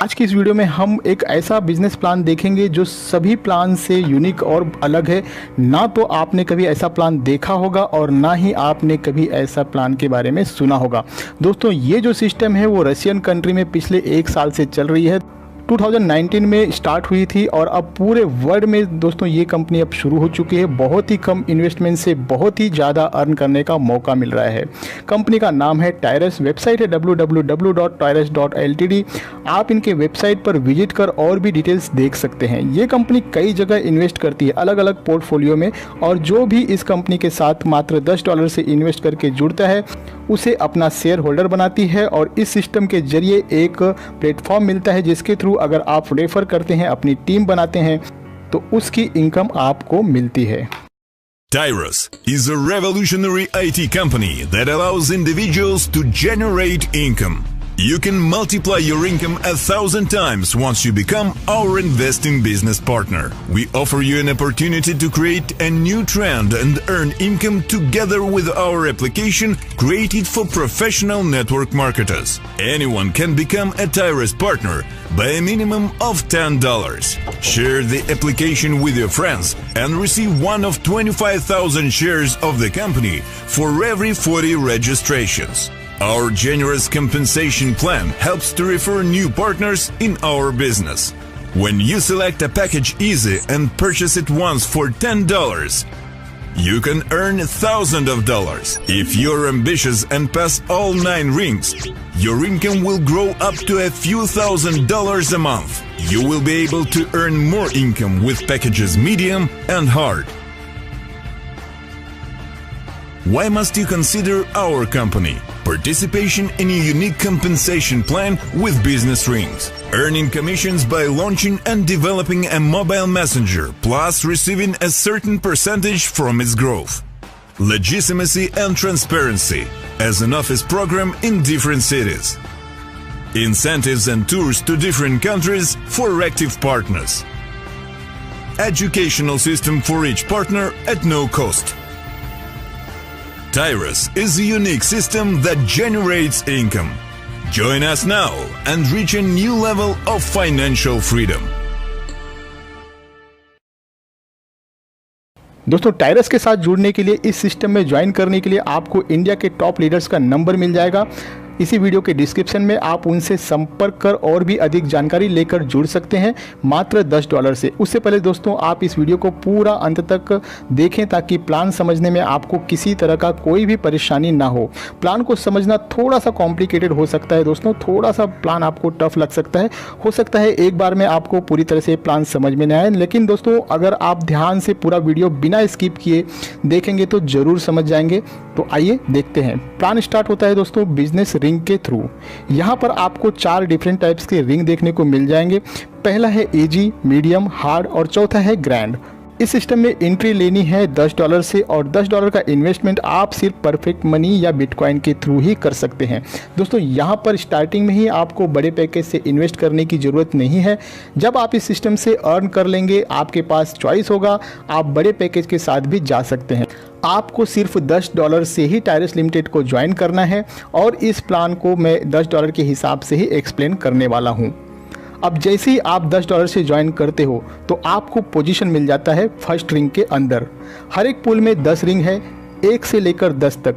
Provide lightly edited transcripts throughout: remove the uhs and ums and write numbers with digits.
आज की इस वीडियो में हम एक ऐसा बिजनेस प्लान देखेंगे जो सभी प्लान से यूनिक और अलग है। ना तो आपने कभी ऐसा प्लान देखा होगा और ना ही आपने कभी ऐसा प्लान के बारे में सुना होगा। दोस्तों, ये जो सिस्टम है वो रशियन कंट्री में पिछले 1 साल से चल रही है। 2019 में स्टार्ट हुई थी और अब पूरे वर्ल्ड में दोस्तों ये कंपनी अब शुरू हो चुकी है। बहुत ही कम इन्वेस्टमेंट से बहुत ही ज़्यादा अर्न करने का मौका मिल रहा है। कंपनी का नाम है टायरस, वेबसाइट है www.tyrus.ltd। आप इनके वेबसाइट पर विजिट कर और भी डिटेल्स देख सकते हैं। ये कंपनी कई जगह इन्वेस्ट करती है, अलग अलग पोर्टफोलियो में, और जो भी इस कंपनी के साथ मात्र $10 से इन्वेस्ट करके जुड़ता है उसे अपना शेयर होल्डर बनाती है। और इस सिस्टम के जरिए एक प्लेटफॉर्म मिलता है जिसके थ्रू अगर आप रेफर करते हैं, अपनी टीम बनाते हैं, तो उसकी इनकम आपको मिलती है। Tyrus is a revolutionary IT company that allows individuals to generate income. You can multiply your income 1,000 times once you become our investing business partner. We offer you an opportunity to create a new trend and earn income together with our application created for professional network marketers. Anyone can become a Tyrus partner by a minimum of $10. Share the application with your friends and receive one of 25,000 shares of the company for every 40 registrations. Our generous compensation plan helps to refer new partners in our business. When you select a package easy and purchase it once for $10, you can earn thousands of dollars. If you're ambitious and pass all 9 rings, your income will grow up to a few $1,000s a month. You will be able to earn more income with packages medium and hard. Why must you consider our company? Participation in a unique compensation plan with business rings. Earning commissions by launching and developing a mobile messenger, plus receiving a certain percentage from its growth. Legitimacy and transparency as an office program in different cities. Incentives and tours to different countries for active partners. Educational system for each partner at no cost. Tyrus is a unique system that generates income. Join us now and reach a new level of financial freedom. दोस्तों, टायरस के साथ जुड़ने के लिए, इस system में join करने के लिए आपको इंडिया के टॉप लीडर्स का नंबर मिल जाएगा। इसी वीडियो के डिस्क्रिप्शन में आप उनसे संपर्क कर और भी अधिक जानकारी लेकर जुड़ सकते हैं मात्र $10 से। उससे पहले दोस्तों, आप इस वीडियो को पूरा अंत तक देखें ताकि प्लान समझने में आपको किसी तरह का कोई भी परेशानी ना हो। प्लान को समझना थोड़ा सा कॉम्प्लिकेटेड हो सकता है दोस्तों, थोड़ा सा प्लान आपको टफ लग सकता है। हो सकता है एक बार में आपको पूरी तरह से प्लान समझ में न आए, लेकिन दोस्तों अगर आप ध्यान से पूरा वीडियो बिना स्किप किए देखेंगे तो ज़रूर समझ जाएंगे। तो आइए देखते हैं। प्लान स्टार्ट होता है दोस्तों बिजनेस रिंग के थ्रू। यहाँ पर आपको 4 डिफरेंट टाइप्स के रिंग देखने को मिल जाएंगे। पहला है इजी, मीडियम, हार्ड और चौथा है ग्रैंड। इस सिस्टम में एंट्री लेनी है $10 से और $10 का इन्वेस्टमेंट आप सिर्फ परफेक्ट मनी या बिटकॉइन के थ्रू ही कर सकते हैं। दोस्तों, यहाँ पर स्टार्टिंग में ही आपको बड़े पैकेज से इन्वेस्ट करने की ज़रूरत नहीं है। जब आप इस सिस्टम से अर्न कर लेंगे, आपके पास चॉइस होगा, आप बड़े पैकेज के साथ भी जा सकते हैं। आपको सिर्फ $10 से ही टायरस लिमिटेड को ज्वाइन करना है और इस प्लान को मैं $10 के हिसाब से ही एक्सप्लेन करने वाला हूँ। अब जैसे ही आप $10 से ज्वाइन करते हो तो आपको पोजीशन मिल जाता है फर्स्ट रिंग के अंदर। हर एक पूल में 10 रिंग है, 1 से लेकर 10 तक।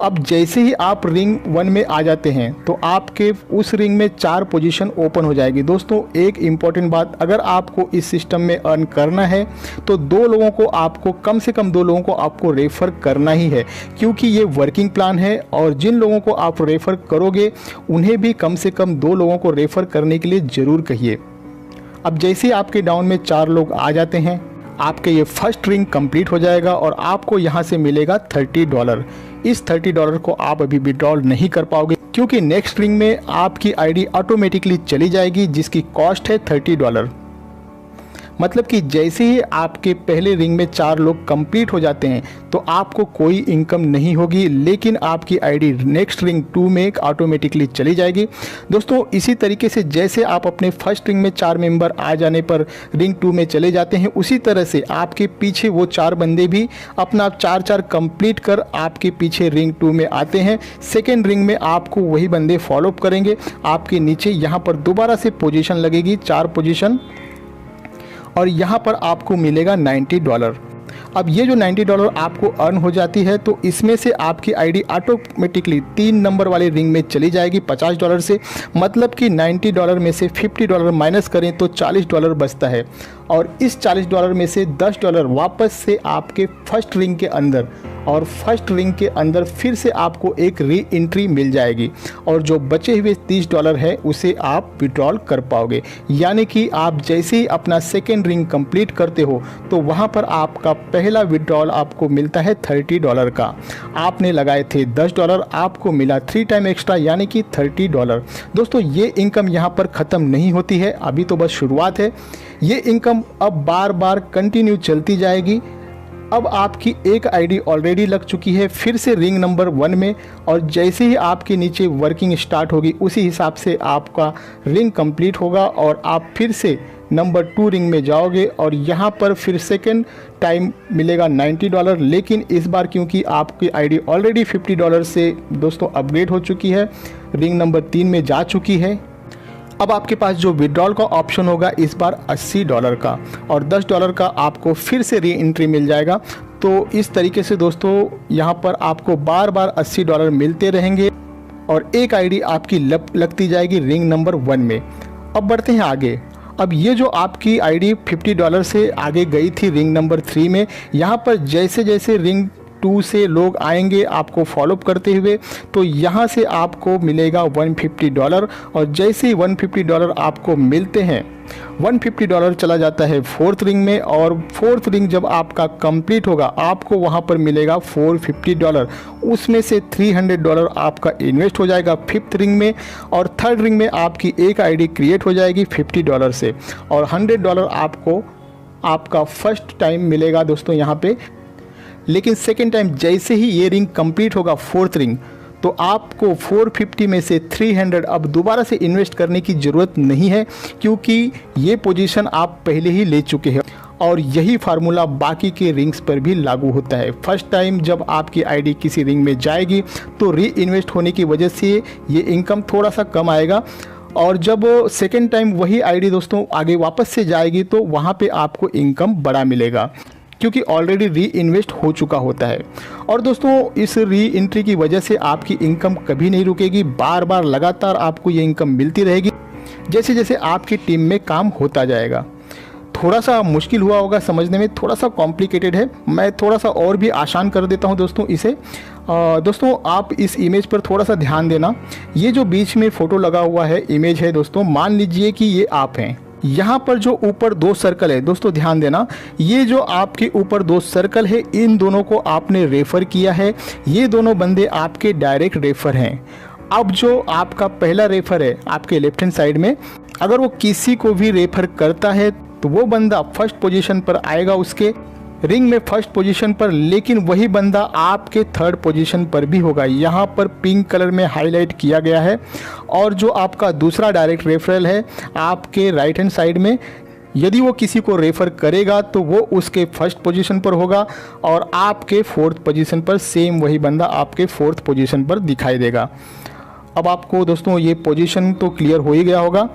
अब जैसे ही आप रिंग 1 में आ जाते हैं तो आपके उस रिंग में 4 पोजीशन ओपन हो जाएगी। दोस्तों, एक इम्पॉर्टेंट बात, अगर आपको इस सिस्टम में अर्न करना है तो 2 लोगों को आपको, कम से कम 2 लोगों को आपको रेफ़र करना ही है, क्योंकि ये वर्किंग प्लान है और जिन लोगों को आप रेफ़र करोगे उन्हें भी कम से कम 2 लोगों को रेफ़र करने के लिए ज़रूर कहिए। अब जैसे ही आपके डाउन में 4 लोग आ जाते हैं, आपके ये फर्स्ट रिंग कंप्लीट हो जाएगा और आपको यहाँ से मिलेगा $30। इस $30 को आप अभी विड्रॉल नहीं कर पाओगे क्योंकि नेक्स्ट रिंग में आपकी आईडी ऑटोमेटिकली चली जाएगी जिसकी कॉस्ट है $30। मतलब कि जैसे ही आपके पहले रिंग में 4 लोग कंप्लीट हो जाते हैं तो आपको कोई इनकम नहीं होगी, लेकिन आपकी आईडी नेक्स्ट रिंग 2 में ऑटोमेटिकली चली जाएगी। दोस्तों इसी तरीके से जैसे आप अपने फर्स्ट रिंग में 4 मेंबर आ जाने पर रिंग 2 में चले जाते हैं, उसी तरह से आपके पीछे वो 4 बंदे भी अपना 4-4 कंप्लीट कर आपके पीछे रिंग 2 में आते हैं। सेकेंड रिंग में आपको वही बंदे फॉलो अप करेंगे। आपके नीचे यहाँ पर दोबारा से पोजीशन लगेगी, 4 पोजीशन, और यहाँ पर आपको मिलेगा $90। अब ये जो $90 आपको अर्न हो जाती है तो इसमें से आपकी आईडी ऑटोमेटिकली 3 नंबर वाले रिंग में चली जाएगी $50 से। मतलब कि $90 में से $50 माइनस करें तो $40 बचता है, और इस $40 में से $10 वापस से आपके फर्स्ट रिंग के अंदर, और फर्स्ट रिंग के अंदर फिर से आपको एक री एंट्री मिल जाएगी, और जो बचे हुए $30 है उसे आप विड्रॉल कर पाओगे। यानी कि आप जैसे ही अपना सेकेंड रिंग कंप्लीट करते हो तो वहाँ पर आपका पहला विड्रॉल आपको मिलता है $30 का। आपने लगाए थे $10, आपको मिला 3 टाइम एक्स्ट्रा यानी कि $30। दोस्तों ये इनकम यहाँ पर ख़त्म नहीं होती है, अभी तो बस शुरुआत है। ये इनकम अब बार बार कंटिन्यू चलती जाएगी। अब आपकी एक आईडी ऑलरेडी लग चुकी है फिर से रिंग नंबर 1 में, और जैसे ही आपके नीचे वर्किंग स्टार्ट होगी उसी हिसाब से आपका रिंग कंप्लीट होगा और आप फिर से नंबर 2 रिंग में जाओगे, और यहाँ पर फिर सेकेंड टाइम मिलेगा $90। लेकिन इस बार क्योंकि आपकी आईडी ऑलरेडी $50 से दोस्तों अपग्रेड हो चुकी है, रिंग नंबर 3 में जा चुकी है, अब आपके पास जो विड्रॉल का ऑप्शन होगा इस बार $80 का, और $10 का आपको फिर से री एंट्री मिल जाएगा। तो इस तरीके से दोस्तों यहाँ पर आपको बार बार $80 मिलते रहेंगे और एक आईडी आपकी लगती जाएगी रिंग नंबर 1 में। अब बढ़ते हैं आगे। अब ये जो आपकी आईडी $50 से आगे गई थी रिंग नंबर 3 में, यहाँ पर जैसे जैसे रिंग 2 से लोग आएंगे आपको फॉलोअप करते हुए, तो यहाँ से आपको मिलेगा $150, और जैसे ही $150 आपको मिलते हैं, $150 चला जाता है 4th रिंग में, और 4th रिंग जब आपका कंप्लीट होगा आपको वहाँ पर मिलेगा $450। उसमें से $300 आपका इन्वेस्ट हो जाएगा 5th रिंग में, और 3rd रिंग में आपकी एक आईडी क्रिएट हो जाएगी $50 से, और $100 आपको आपका फर्स्ट टाइम मिलेगा दोस्तों यहाँ पे। लेकिन सेकेंड टाइम जैसे ही ये रिंग कंप्लीट होगा 4th रिंग, तो आपको 450 में से 300 अब दोबारा से इन्वेस्ट करने की ज़रूरत नहीं है, क्योंकि ये पोजीशन आप पहले ही ले चुके हैं, और यही फार्मूला बाकी के रिंग्स पर भी लागू होता है। फर्स्ट टाइम जब आपकी आईडी किसी रिंग में जाएगी तो री इन्वेस्ट होने की वजह से ये इनकम थोड़ा सा कम आएगा, और जब सेकेंड टाइम वही आईडी दोस्तों आगे वापस से जाएगी तो वहाँ पे आपको इनकम बड़ा मिलेगा, क्योंकि ऑलरेडी री इन्वेस्ट हो चुका होता है। और दोस्तों इस री एंट्री की वजह से आपकी इनकम कभी नहीं रुकेगी, बार बार लगातार आपको ये इनकम मिलती रहेगी जैसे जैसे आपकी टीम में काम होता जाएगा। थोड़ा सा मुश्किल हुआ होगा समझने में, थोड़ा सा कॉम्प्लिकेटेड है, मैं थोड़ा सा और भी आसान कर देता हूं दोस्तों इसे। दोस्तों आप इस इमेज पर थोड़ा सा ध्यान देना। ये जो बीच में फ़ोटो लगा हुआ है, इमेज है दोस्तों, मान लीजिए कि ये आप हैं। यहाँ पर जो ऊपर 2 सर्कल है दोस्तों, ध्यान देना, ये जो आपके ऊपर 2 सर्कल है, इन दोनों को आपने रेफ़र किया है। ये दोनों बंदे आपके डायरेक्ट रेफ़र हैं। अब जो आपका पहला रेफ़र है आपके लेफ्ट हैंड साइड में, अगर वो किसी को भी रेफ़र करता है तो वो बंदा फर्स्ट पोजीशन पर आएगा उसके रिंग में, फर्स्ट पोजीशन पर, लेकिन वही बंदा आपके 3rd पोजीशन पर भी होगा। यहाँ पर पिंक कलर में हाईलाइट किया गया है। और जो आपका दूसरा डायरेक्ट रेफरल है आपके राइट हैंड साइड में, यदि वो किसी को रेफ़र करेगा तो वो उसके फर्स्ट पोजीशन पर होगा, और आपके 4th पोजीशन पर सेम वही बंदा आपके 4th पोजीशन पर दिखाई देगा। अब आपको दोस्तों ये पोजीशन तो क्लियर हो ही गया होगा।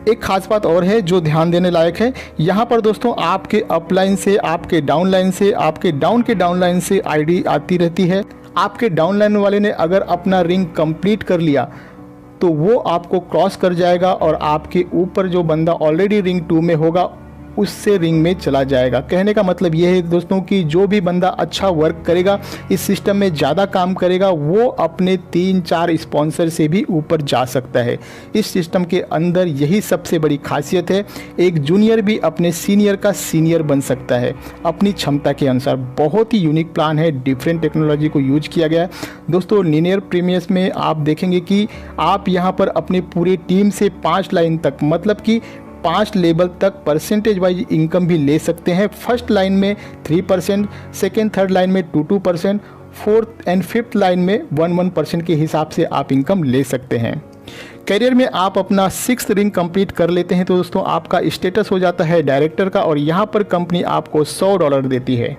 एक खास बात और है जो ध्यान देने लायक है, यहाँ पर दोस्तों आपके अपलाइन से, आपके डाउन लाइन से, आपके डाउन के डाउन लाइन से आईडी आती रहती है। आपके डाउन लाइन वाले ने अगर अपना रिंग कंप्लीट कर लिया तो वो आपको क्रॉस कर जाएगा, और आपके ऊपर जो बंदा ऑलरेडी रिंग 2 में होगा उससे रिंग में चला जाएगा। कहने का मतलब ये है दोस्तों कि जो भी बंदा अच्छा वर्क करेगा, इस सिस्टम में ज़्यादा काम करेगा, वो अपने 3-4 स्पॉन्सर से भी यूपर जा सकता है। इस सिस्टम के अंदर यही सबसे बड़ी खासियत है। एक जूनियर भी अपने सीनियर का सीनियर बन सकता है अपनी क्षमता के अनुसार। बहुत ही यूनिक प्लान है, डिफरेंट टेक्नोलॉजी को यूज किया गया है दोस्तों। लीनियर प्रीमियस में आप देखेंगे कि आप यहाँ पर अपने पूरे टीम से 5 लाइन तक, मतलब कि 5 लेवल तक परसेंटेज वाइज इनकम भी ले सकते हैं। फर्स्ट लाइन में 3%, सेकेंड थर्ड लाइन में 2% 4th एंड 5th लाइन में 1% के हिसाब से आप इनकम ले सकते हैं। करियर में आप अपना 6th रिंग कंप्लीट कर लेते हैं तो दोस्तों आपका स्टेटस हो जाता है डायरेक्टर का और यहाँ पर कंपनी आपको $100 देती है।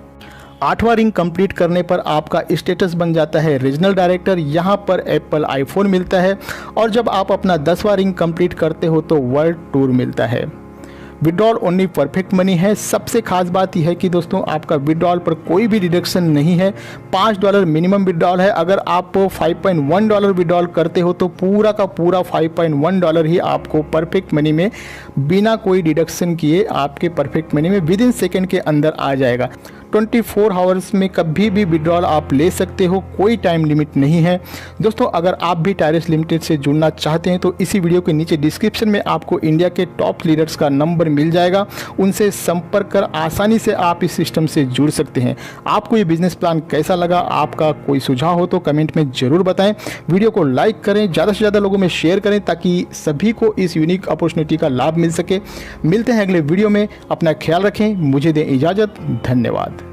8वां रिंग कंप्लीट करने पर आपका स्टेटस बन जाता है रीजनल डायरेक्टर, यहाँ पर एप्पल आईफोन मिलता है और जब आप अपना 10वां रिंग कंप्लीट करते हो तो वर्ल्ड टूर मिलता है। विड्रॉल ओनली परफेक्ट मनी है। सबसे खास बात यह है कि दोस्तों आपका विड्रॉल पर कोई भी डिडक्शन नहीं है। $5 मिनिमम विड्रॉल है। अगर आप $5.1 विड्रॉल करते हो तो पूरा का पूरा $5.1 ही आपको परफेक्ट मनी में बिना कोई डिडक्शन किए आपके परफेक्ट मनी में विदिन सेकेंड के अंदर आ जाएगा। 24 आवर्स में कभी भी विड्रॉल आप ले सकते हो, कोई टाइम लिमिट नहीं है। दोस्तों अगर आप भी टायरस लिमिटेड से जुड़ना चाहते हैं तो इसी वीडियो के नीचे डिस्क्रिप्शन में आपको इंडिया के टॉप लीडर्स का नंबर मिल जाएगा, उनसे संपर्क कर आसानी से आप इस सिस्टम से जुड़ सकते हैं। आपको ये बिजनेस प्लान कैसा लगा, आपका कोई सुझाव हो तो कमेंट में ज़रूर बताएं। वीडियो को लाइक करें, ज़्यादा से ज़्यादा लोगों में शेयर करें ताकि सभी को इस यूनिक अपॉर्चुनिटी का लाभ मिल सके। मिलते हैं अगले वीडियो में, अपना ख्याल रखें, मुझे दें इजाज़त, धन्यवाद।